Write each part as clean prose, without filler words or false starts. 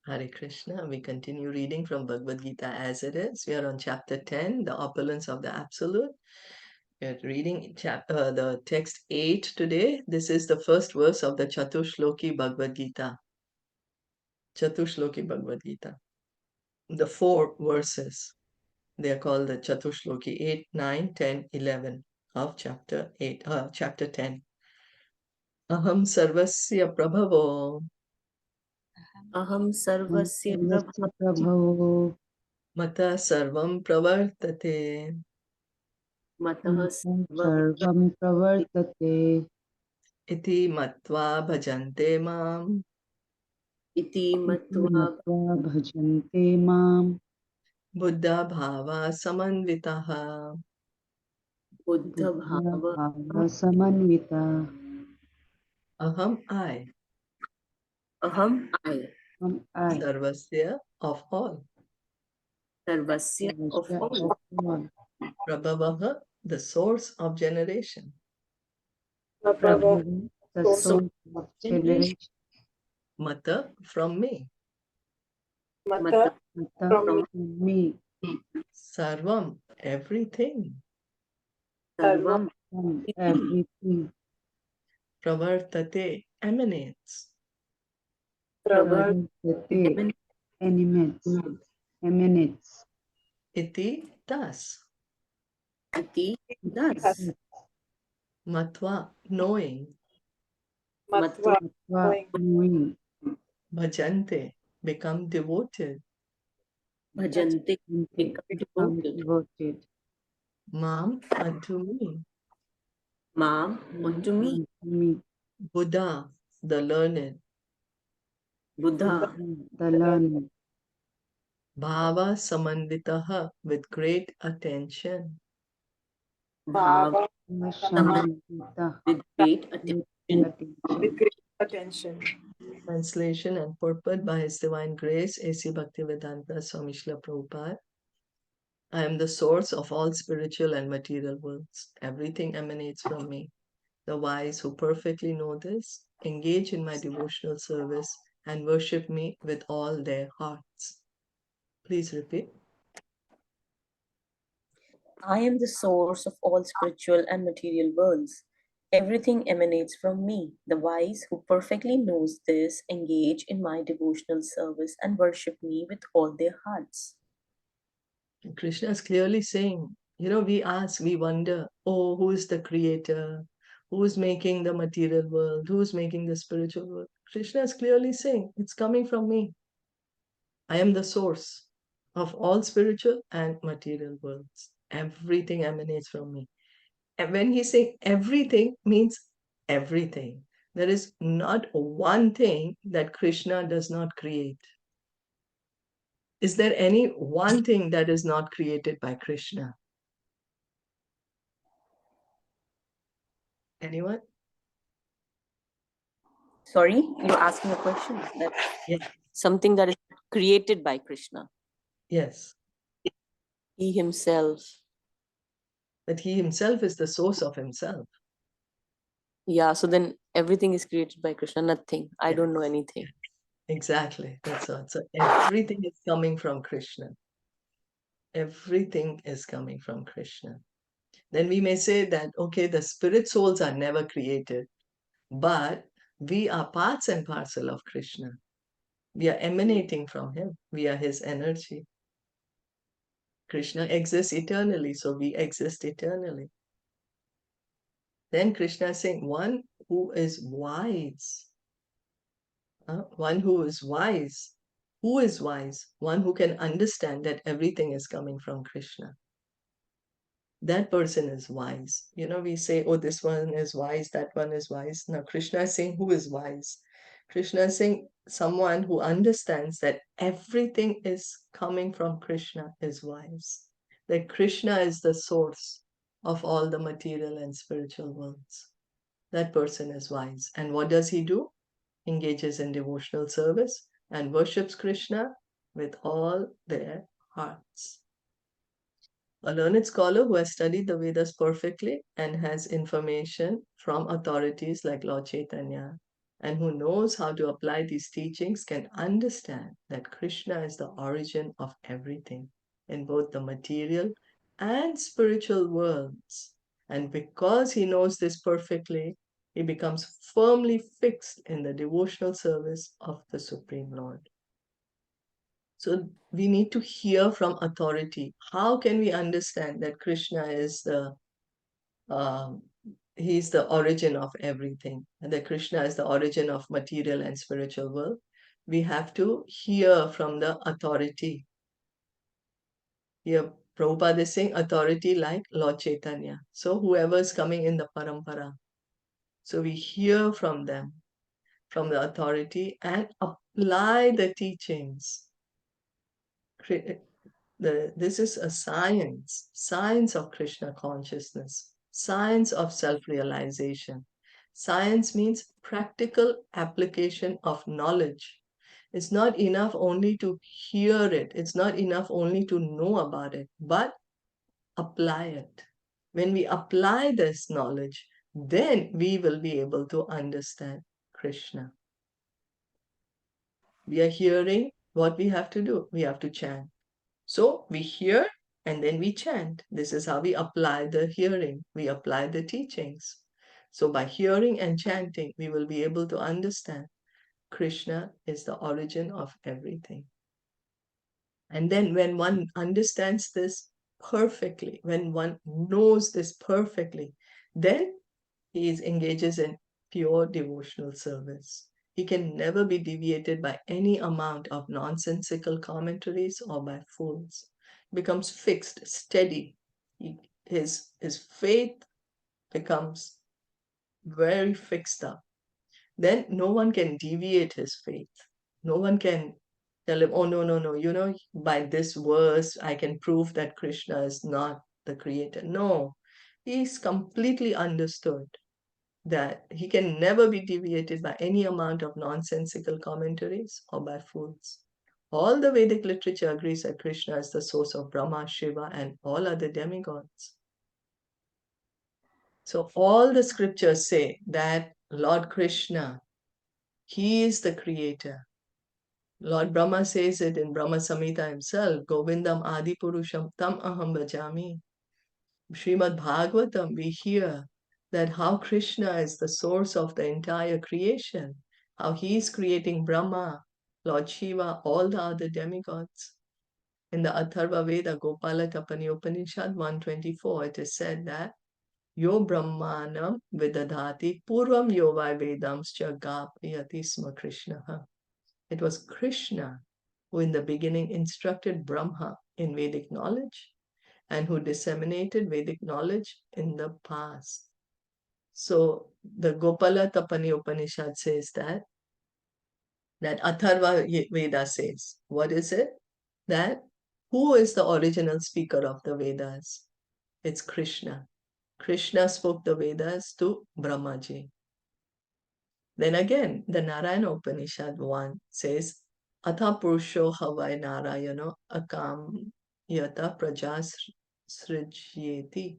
Hare Krishna. We continue reading from Bhagavad Gita as it is. We are on chapter 10, the opulence of the absolute. We are reading the text 8 today. This is the first verse of the Chatushloki Bhagavad Gita. Chatushloki Bhagavad Gita. The 4 verses. They are called the Chatushloki 8, 9, 10, 11 of chapter 10. Aham sarvasya prabhavo Aham sarvasya सर्वस्य प्रभवो mata sarvam pravartate matah सर्वं प्रवर्तते iti matva bhajante mam iti इति matva मत्वा भजन्ते मां buddha bhava samanvitaha. buddha bhava बुद्ध्या Aham I, aham I I, sarvasya of all, sarvasya of सर्वस्य all, of all, prabhavaha the source of generation, Prabhu, the so source of generation, mata from me, matah Mata from from me, sarvam everything, sarvam from iti everything, pravartate emanates, Pravartate, emanates, emanates, iti thus, iti thus matva knowing, matva Mत्वा knowing, bhajante become devoted, bhajante and become become devoted devoted. mam unto me, ma'am unto me Me, Buddha the learned, buddha the learning, bhava samanvitaha with great attention. bhava Samantita, with great with attention. attention. Translation and purport by His Divine Grace, A.C. Bhaktivedanta Swami Srila Prabhupada. I am the source of all spiritual and material worlds. Everything emanates from me. The wise who perfectly know this engage in my devotional service and worship me with all their hearts. Please repeat. I am the source of all spiritual and material worlds. Everything emanates from me. The wise who perfectly knows this engage in my devotional service and worship me with all their hearts. Krishna is clearly saying, we ask, we wonder, oh, who is the creator? Who is making the material world? Who is making the spiritual world? Krishna is clearly saying, it's coming from me. I am the source of all spiritual and material worlds. Everything emanates from me. And when he's saying everything, means everything. There is not one thing that Krishna does not create. Is there any one thing that is not created by Krishna? Anyone? Sorry, you're asking a question that Yes. something that is created by Krishna, Yes. he himself. That he himself is the source of himself. Yeah, so then everything is created by Krishna, nothing. I don't know anything. Exactly. That's all. So everything is coming from Krishna. Everything is coming from Krishna. Then we may say that, okay, the spirit souls are never created, but we are parts and parcel of Krishna. We are emanating from him. We are his energy. Krishna exists eternally, so we exist eternally. Then Krishna is saying, one who is wise, one who is wise. Who is wise? One who can understand that everything is coming from Krishna. That person is wise. We say, oh, this one is wise, that one is wise. Now, Krishna is saying, who is wise? Krishna is saying, someone who understands that everything is coming from Krishna is wise. That Krishna is the source of all the material and spiritual worlds. That person is wise. And what does he do? Engages in devotional service and worships Krishna with all their hearts. A learned scholar who has studied the Vedas perfectly and has information from authorities like Lord Chaitanya and who knows how to apply these teachings can understand that Krishna is the origin of everything in both the material and spiritual worlds. And because he knows this perfectly, he becomes firmly fixed in the devotional service of the Supreme Lord. So we need to hear from authority. How can we understand that Krishna is um, he's the origin of everything, and that Krishna is the origin of material and spiritual world? We have to hear from the authority. Here, Prabhupada is saying authority like Lord Chaitanya. So whoever is coming in the parampara. So we hear from them, from the authority, and apply the teachings. This is a science of Krishna consciousness, science of self-realization. Science means practical application of knowledge. It's not enough only to hear it. It's not enough only to know about it, but apply it. When we apply this knowledge, then we will be able to understand Krishna. We are hearing what we have to do. We have to chant. So we hear and then we chant. This is how we apply the hearing. We apply the teachings. So by hearing and chanting, we will be able to understand Krishna is the origin of everything. And then when one understands this perfectly, when one knows this perfectly, then he engages in pure devotional service. He can never be deviated by any amount of nonsensical commentaries or by fools. He becomes fixed, steady. His faith becomes very fixed up. Then no one can deviate his faith. No one can tell him, oh, no, by this verse, I can prove that Krishna is not the creator. No, he's completely understood that he can never be deviated by any amount of nonsensical commentaries or by fools. All the Vedic literature agrees that Krishna is the source of Brahma, Shiva, and all other demigods. So all the scriptures say that Lord Krishna, he is the creator. Lord Brahma says it in Brahma Samhita himself, Govindam Adi Purusham Tam Aham Bhajami. Srimad Bhagavatam, we hear that how Krishna is the source of the entire creation, how he is creating Brahma, Lord Shiva, all the other demigods. In the Atharva Veda, Gopala Tapani Upanishad 124, it is said that Yo Brahmanam Vidadhati Purvam Yovai Vedamscha Gapayati Sma Krishna. It was Krishna who in the beginning instructed Brahma in Vedic knowledge and who disseminated Vedic knowledge in the past. So the Gopala Tapani Upanishad says that Atharva Veda says, what is it? That who is the original speaker of the Vedas? It's Krishna. Krishna spoke the Vedas to Brahmaji. Then again, the Narayana Upanishad 1 says, Atha Purusho Havai Narayano Akam Yata Prajas Srijyeti.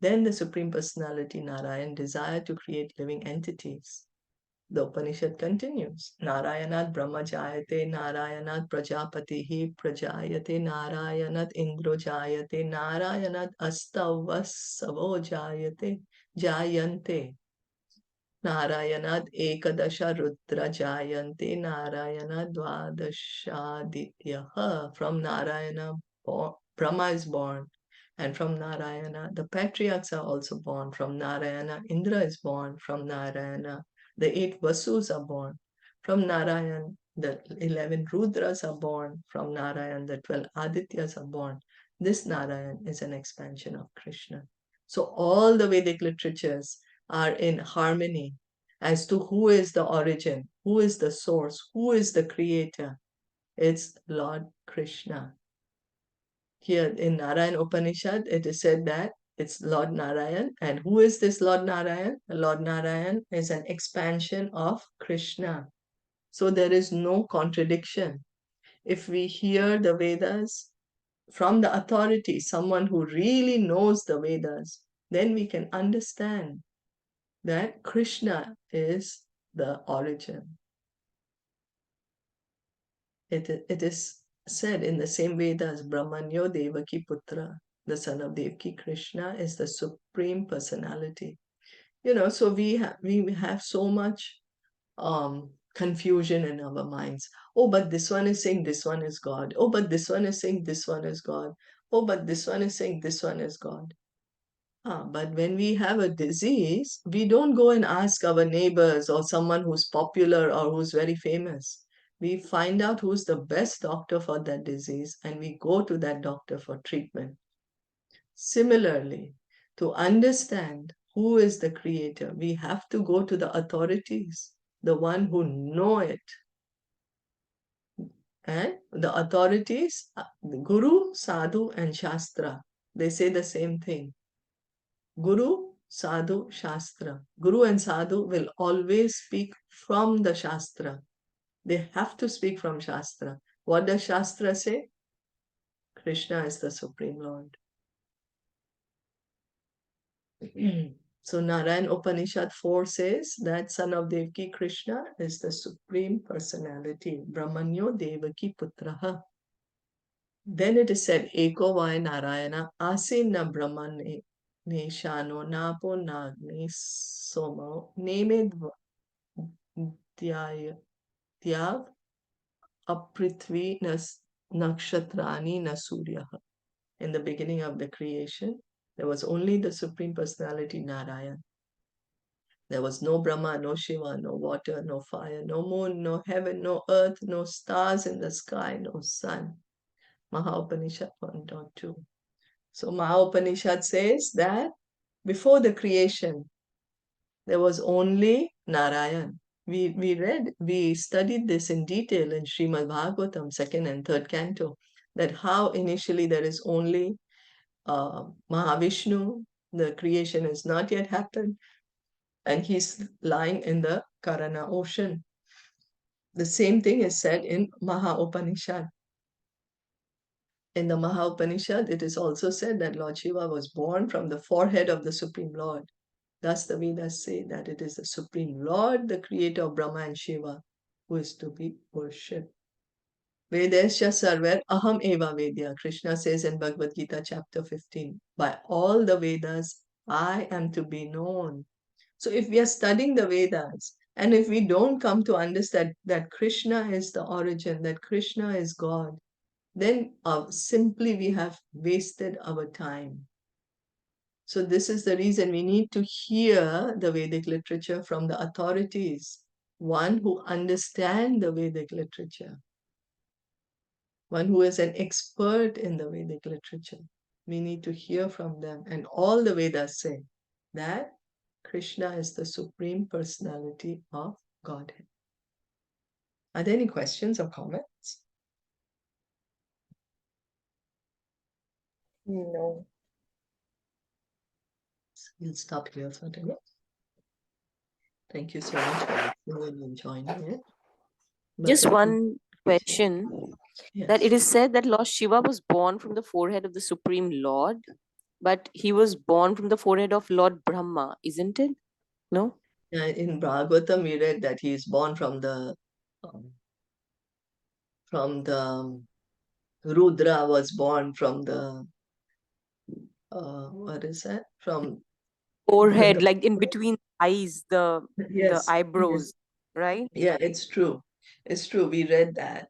Then the Supreme Personality Narayan desired to create living entities. The Upanishad continues, Narayanat Brahma Jayate, Narayanat Prajapatihi Prajayate, Narayanat Indro Jayate, Narayanat Astavasavo Jayate, Jayante. Narayanad Ekadasha Rudra Jayante Narayana Dvadashadityaha. From Narayana, Brahma is born. And from Narayana, the patriarchs are also born. From Narayana, Indra is born. From Narayana, the 8 Vasus are born. From Narayana, the 11 Rudras are born. From Narayana, the 12 Adityas are born. This Narayan is an expansion of Krishna. So all the Vedic literatures are in harmony as to who is the origin, who is the source, who is the creator. It's Lord Krishna. Here in Narayana Upanishad, it is said that it's Lord Narayan. And who is this Lord Narayan? Lord Narayan is an expansion of Krishna. So there is no contradiction. If we hear the Vedas from the authority, someone who really knows the Vedas, then we can understand that Krishna is the origin. It is said in the same way as Brahmanyo Devaki Putra, the son of Devaki, Krishna is the Supreme Personality. So we have so much confusion in our minds. Oh, but this one is saying this one is God. Oh, but this one is saying this one is God. Oh, but this one is saying this one is God. But when we have a disease, we don't go and ask our neighbors or someone who's popular or who's very famous. We find out who's the best doctor for that disease and we go to that doctor for treatment. Similarly, to understand who is the creator, we have to go to the authorities, the one who know it. And the authorities, Guru, Sadhu, and Shastra, they say the same thing. Guru, Sadhu, Shastra. Guru and Sadhu will always speak from the Shastra. They have to speak from Shastra. What does Shastra say? Krishna is the Supreme Lord. So Narayan Upanishad 4 says that son of Devaki Krishna is the Supreme Personality. Brahmanyo Devaki Putraha. Then it is said, Eko Vai Narayana Asina Brahmane Neshano Napo Nagni Somo Nemed Tyav Aprithvi Nakshatrani Nasurya. In the beginning of the creation, there was only the Supreme Personality Narayan. There was no Brahma, no Shiva, no water, no fire, no moon, no heaven, no earth, no stars in the sky, no sun. Maha Upanishad 1.2. So Maha Upanishad says that before the creation, there was only Narayan. We studied this in detail in Srimad Bhagavatam, 2nd and 3rd canto, that how initially there is only Mahavishnu, the creation has not yet happened, and he's lying in the Karana ocean. The same thing is said in Maha Upanishad. In the Maha Upanishad, it is also said that Lord Shiva was born from the forehead of the Supreme Lord. Thus the Vedas say that it is the Supreme Lord, the creator of Brahma and Shiva, who is to be worshipped. Vedesya sarver aham eva vedya. Krishna says in Bhagavad Gita chapter 15, by all the Vedas, I am to be known. So if we are studying the Vedas, and if we don't come to understand that Krishna is the origin, that Krishna is God, then simply we have wasted our time. So this is the reason we need to hear the Vedic literature from the authorities, one who understands the Vedic literature, one who is an expert in the Vedic literature. We need to hear from them. And all the Vedas say that Krishna is the Supreme Personality of Godhead. Are there any questions or comments? No. We'll stop here for today. Thank you so much for listening and joining it. Just one question. Yes. That it is said that Lord Shiva was born from the forehead of the Supreme Lord, but he was born from the forehead of Lord Brahma, isn't it? No? In Bhagavatam, we read that he is born from the Rudra was born from the what is that? From Forehead, like in between eyes, the yes, eyebrows, yes. right? Yeah, it's true. It's true. We read that.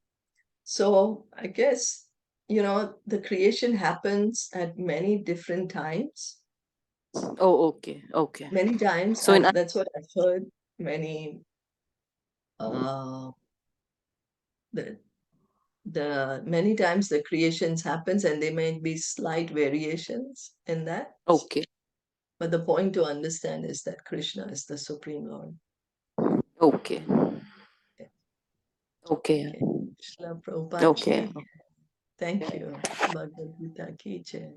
So I guess, the creation happens at many different times. Oh, okay, okay. Many times, So in that's what I've heard. Many, many times the creations happens, and there may be slight variations in that. okay, But the point to understand is that Krishna is the Supreme Lord. okay, Okay. okay, Shila Prabhupada okay. ki. Thank you. Bhagavad Gita ki jai.